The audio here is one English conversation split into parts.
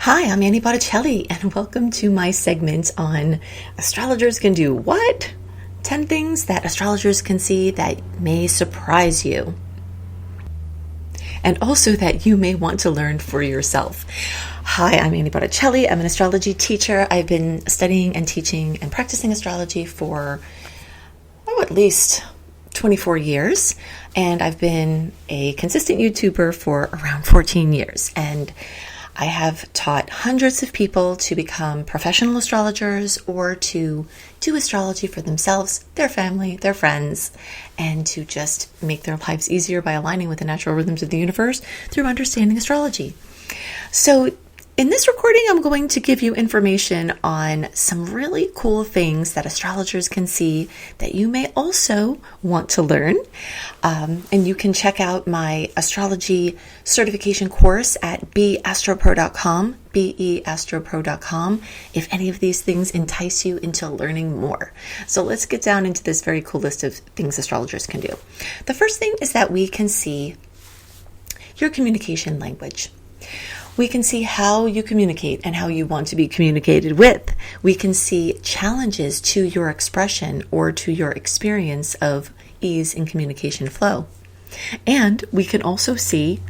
Hi, I'm Annie Botticelli, and welcome to my segment on astrologers can do what? 10 things that astrologers can see that may surprise you, and also that you may want to learn for yourself. Hi, I'm Annie Botticelli. I'm an astrology teacher. I've been studying and teaching and practicing astrology for, at least 24 years, and I've been a consistent YouTuber for around 14 years, and I have taught hundreds of people to become professional astrologers or to do astrology for themselves, their family, their friends, and to just make their lives easier by aligning with the natural rhythms of the universe through understanding astrology. So in this recording, I'm going to give you information on some really cool things that astrologers can see that you may also want to learn. And you can check out my astrology certification course at beastropro.com, beastropro.com, if any of these things entice you into learning more. So let's get down into this very cool list of things astrologers can do. The first thing is that we can see your communication language. We can see how you communicate and how you want to be communicated with. We can see challenges to your expression or to your experience of ease in communication flow. And we can also see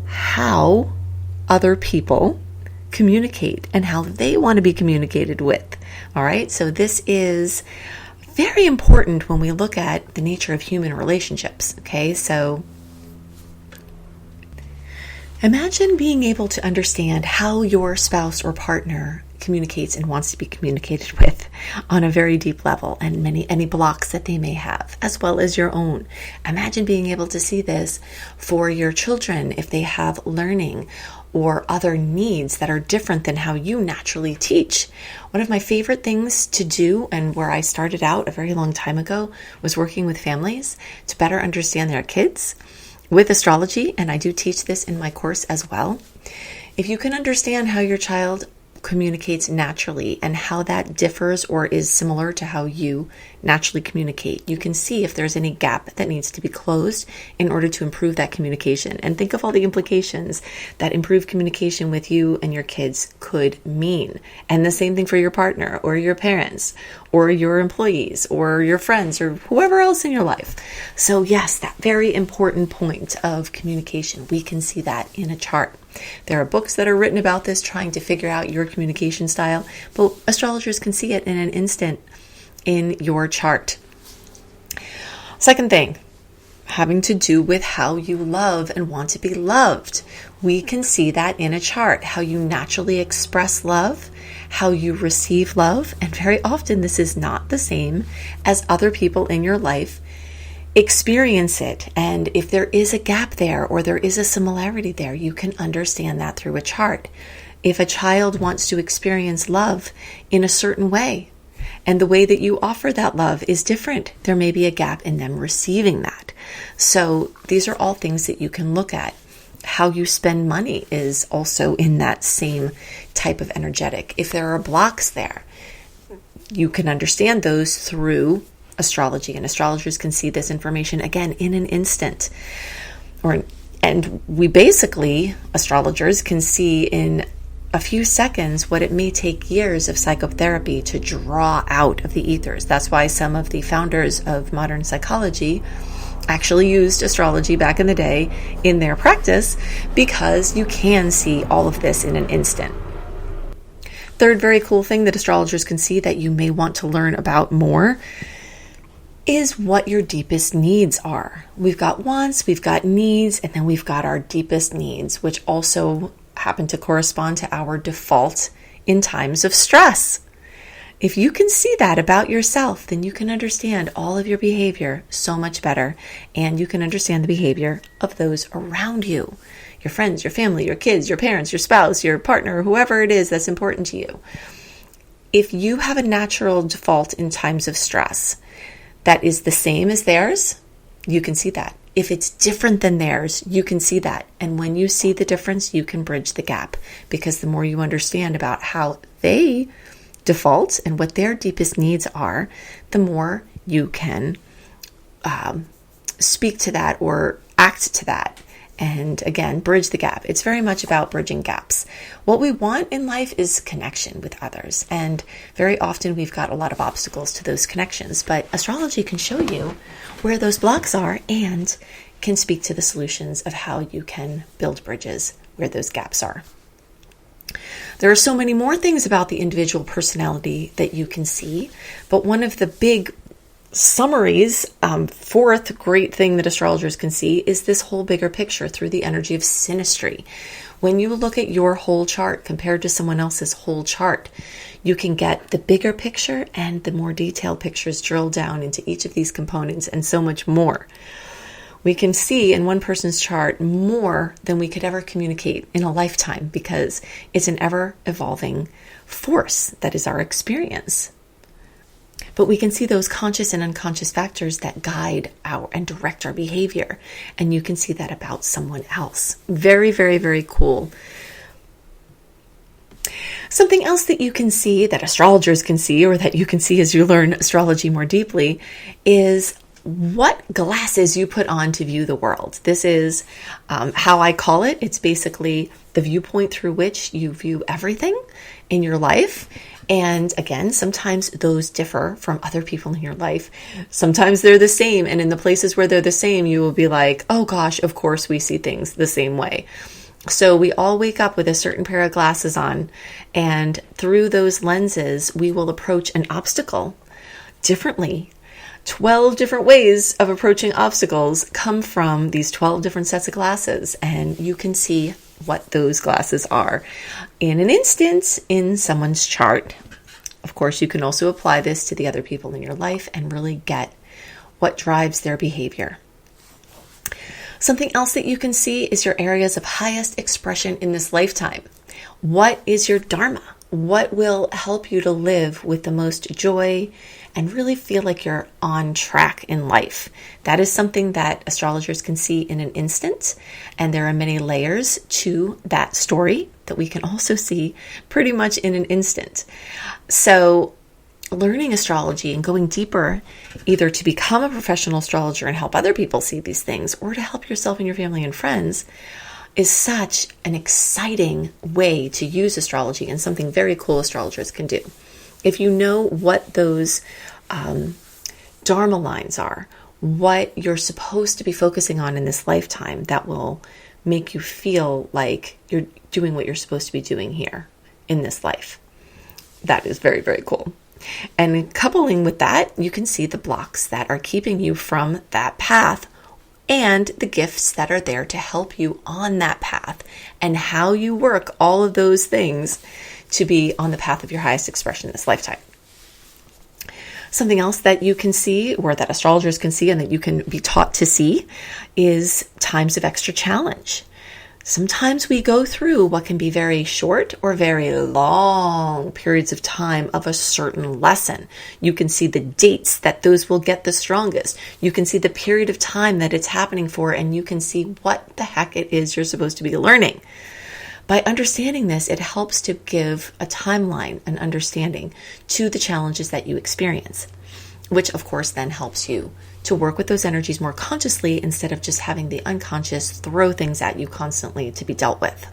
how other people communicate and how they want to be communicated with. All right, so this is very important when we look at the nature of human relationships. Okay, so imagine being able to understand how your spouse or partner communicates and wants to be communicated with on a very deep level, and any blocks that they may have, as well as your own. Imagine being able to see this for your children if they have learning or other needs that are different than how you naturally teach. One of my favorite things to do, and where I started out a very long time ago, was working with families to better understand their kids with astrology, and I do teach this in my course as well. If you can understand how your child communicates naturally and how that differs or is similar to how you naturally communicate, you can see if there's any gap that needs to be closed in order to improve that communication. And think of all the implications that improved communication with you and your kids could mean. And the same thing for your partner or your parents or your employees or your friends or whoever else in your life. So yes, that very important point of communication, we can see that in a chart. There are books that are written about this, trying to figure out your communication style, but astrologers can see it in an instant in your chart. Second thing, having to do with how you love and want to be loved. We can see that in a chart, how you naturally express love, how you receive love, and very often this is not the same as other people in your life experience it. And if there is a gap there or there is a similarity there, you can understand that through a chart. If a child wants to experience love in a certain way, and the way that you offer that love is different, there may be a gap in them receiving that. So these are all things that you can look at. How you spend money is also in that same type of energetic. If there are blocks there, you can understand those through astrology, and astrologers can see this information again in an instant. And we basically, astrologers can see in a few seconds what it may take years of psychotherapy to draw out of the ethers. That's why some of the founders of modern psychology actually used astrology back in the day in their practice, because you can see all of this in an instant. Third very cool thing that astrologers can see that you may want to learn about more is what your deepest needs are. We've got wants, we've got needs, and then we've got our deepest needs, which also happen to correspond to our default in times of stress. If you can see that about yourself, then you can understand all of your behavior so much better, and you can understand the behavior of those around you, your friends, your family, your kids, your parents, your spouse, your partner, whoever it is that's important to you. If you have a natural default in times of stress that is the same as theirs, you can see that. If it's different than theirs, you can see that. And when you see the difference, you can bridge the gap, because the more you understand about how they default and what their deepest needs are, the more you can speak to that or act to that and again, bridge the gap. It's very much about bridging gaps. What we want in life is connection with others, and very often we've got a lot of obstacles to those connections, but astrology can show you where those blocks are and can speak to the solutions of how you can build bridges where those gaps are. There are so many more things about the individual personality that you can see, but one of the big summaries, fourth great thing that astrologers can see is this whole bigger picture through the energy of synastry. When you look at your whole chart compared to someone else's whole chart, you can get the bigger picture and the more detailed pictures drill down into each of these components and so much more. We can see in one person's chart more than we could ever communicate in a lifetime because it's an ever-evolving force that is our experience. But we can see those conscious and unconscious factors that guide our and direct our behavior. And you can see that about someone else. Very, very, very cool. Something else that you can see, that astrologers can see, or that you can see as you learn astrology more deeply, is what glasses you put on to view the world. This is how I call it. It's basically the viewpoint through which you view everything in your life. And again, sometimes those differ from other people in your life. Sometimes they're the same. And in the places where they're the same, you will be like, oh gosh, of course we see things the same way. So we all wake up with a certain pair of glasses on. And through those lenses, we will approach an obstacle differently. 12 different ways of approaching obstacles come from these 12 different sets of glasses. And you can see what those glasses are in an instant in someone's chart. Of course, you can also apply this to the other people in your life and really get what drives their behavior. Something else that you can see is your areas of highest expression in this lifetime. What is your dharma? What will help you to live with the most joy and really feel like you're on track in life? That is something that astrologers can see in an instant. And there are many layers to that story that we can also see pretty much in an instant. So learning astrology and going deeper, either to become a professional astrologer and help other people see these things, or to help yourself and your family and friends, is such an exciting way to use astrology and something very cool astrologers can do. If you know what those dharma lines are, what you're supposed to be focusing on in this lifetime, that will make you feel like you're doing what you're supposed to be doing here in this life. That is very, very cool. And coupling with that, you can see the blocks that are keeping you from that path and the gifts that are there to help you on that path and how you work all of those things to be on the path of your highest expression in this lifetime. Something else that you can see, or that astrologers can see and that you can be taught to see, is times of extra challenge. Sometimes we go through what can be very short or very long periods of time of a certain lesson. You can see the dates that those will get the strongest. You can see the period of time that it's happening for, and you can see what the heck it is you're supposed to be learning. By understanding this, it helps to give a timeline, an understanding to the challenges that you experience, which of course then helps you to work with those energies more consciously instead of just having the unconscious throw things at you constantly to be dealt with.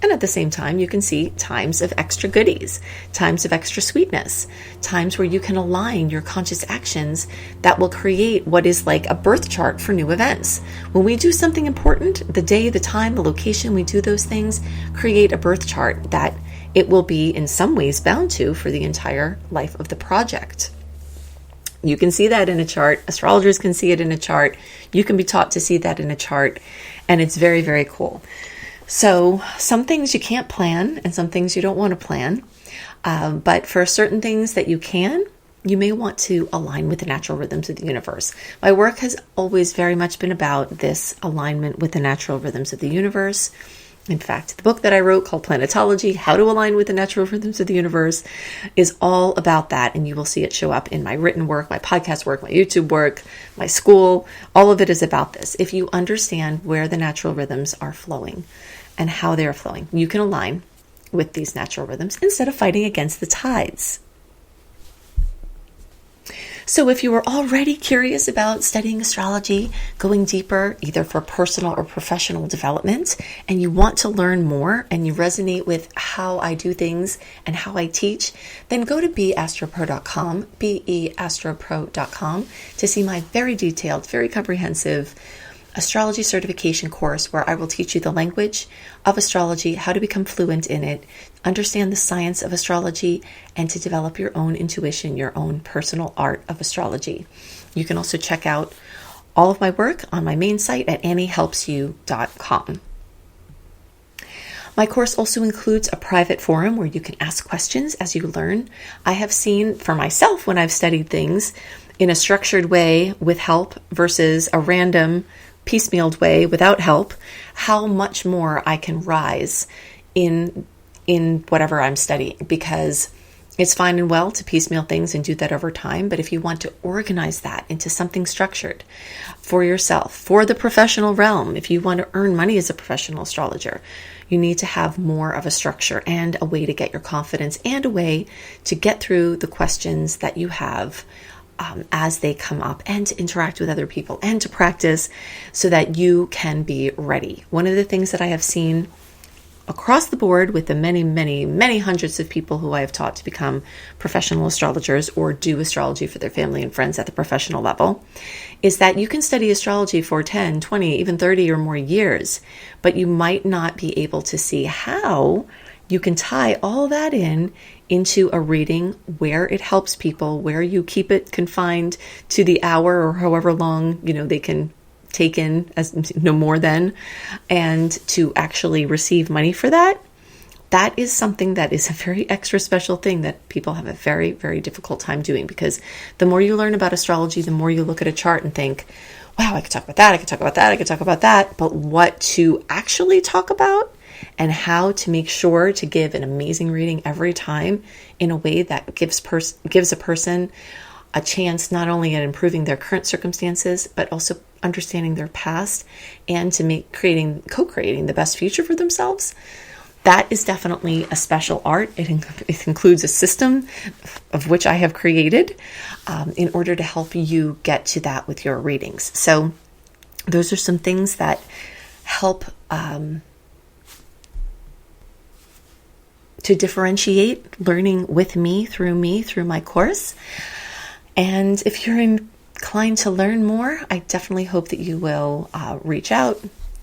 And at the same time, you can see times of extra goodies, times of extra sweetness, times where you can align your conscious actions that will create what is like a birth chart for new events. When we do something important, the day, the time, the location, we do those things, create a birth chart that it will be in some ways bound to for the entire life of the project. You can see that in a chart. Astrologers can see it in a chart. You can be taught to see that in a chart. And it's very, very cool. So some things you can't plan and some things you don't want to plan. But for certain things that you can, you may want to align with the natural rhythms of the universe. My work has always very much been about this alignment with the natural rhythms of the universe. In fact, the book that I wrote called Planetology, How to Align with the Natural Rhythms of the Universe, is all about that. And you will see it show up in my written work, my podcast work, my YouTube work, my school. All of it is about this. If you understand where the natural rhythms are flowing and how they are flowing, you can align with these natural rhythms instead of fighting against the tides. So if you were already curious about studying astrology, going deeper, either for personal or professional development, and you want to learn more and you resonate with how I do things and how I teach, then go to beastropro.com, beastropro.com, to see my very detailed, very comprehensive astrology certification course where I will teach you the language of astrology, how to become fluent in it, understand the science of astrology, and to develop your own intuition, your own personal art of astrology. You can also check out all of my work on my main site at anniehelpsyou.com. My course also includes a private forum where you can ask questions as you learn. I have seen for myself when I've studied things in a structured way with help versus a random piecemealed way without help, how much more I can rise in whatever I'm studying, because it's fine and well to piecemeal things and do that over time. But if you want to organize that into something structured for yourself, for the professional realm, if you want to earn money as a professional astrologer, you need to have more of a structure and a way to get your confidence and a way to get through the questions that you have as they come up, and to interact with other people and to practice so that you can be ready. One of the things that I have seen across the board with the many, many, many hundreds of people who I have taught to become professional astrologers or do astrology for their family and friends at the professional level is that you can study astrology for 10, 20, even 30 or more years, but you might not be able to see how you can tie all that into a reading where it helps people, where you keep it confined to the hour or however long, they can take in as no more than, and to actually receive money for that. That is something that is a very extra special thing that people have a very, very difficult time doing, because the more you learn about astrology, the more you look at a chart and think, wow, I could talk about that, I could talk about that, I could talk about that, but what to actually talk about and how to make sure to give an amazing reading every time in a way that gives a person a chance not only at improving their current circumstances, but also understanding their past and to co-creating the best future for themselves. That is definitely a special art. It includes a system of which I have created in order to help you get to that with your readings. So those are some things that help to differentiate learning with me through my course. And if you're inclined to learn more, I definitely hope that you will reach out.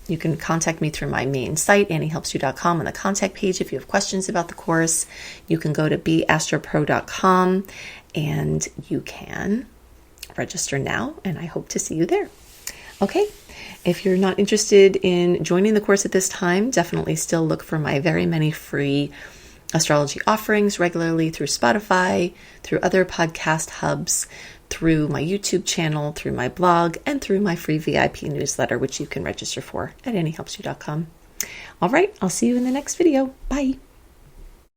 You can contact me through my main site, anniehelpsyou.com, on the contact page. If you have questions about the course, you can go to beastropro.com and you can register now, and I hope to see you there. Okay. If you're not interested in joining the course at this time, definitely still look for my very many free astrology offerings regularly through Spotify, through other podcast hubs, through my YouTube channel, through my blog, and through my free VIP newsletter, which you can register for at anniehelpsyou.com. All right, I'll see you in the next video. Bye.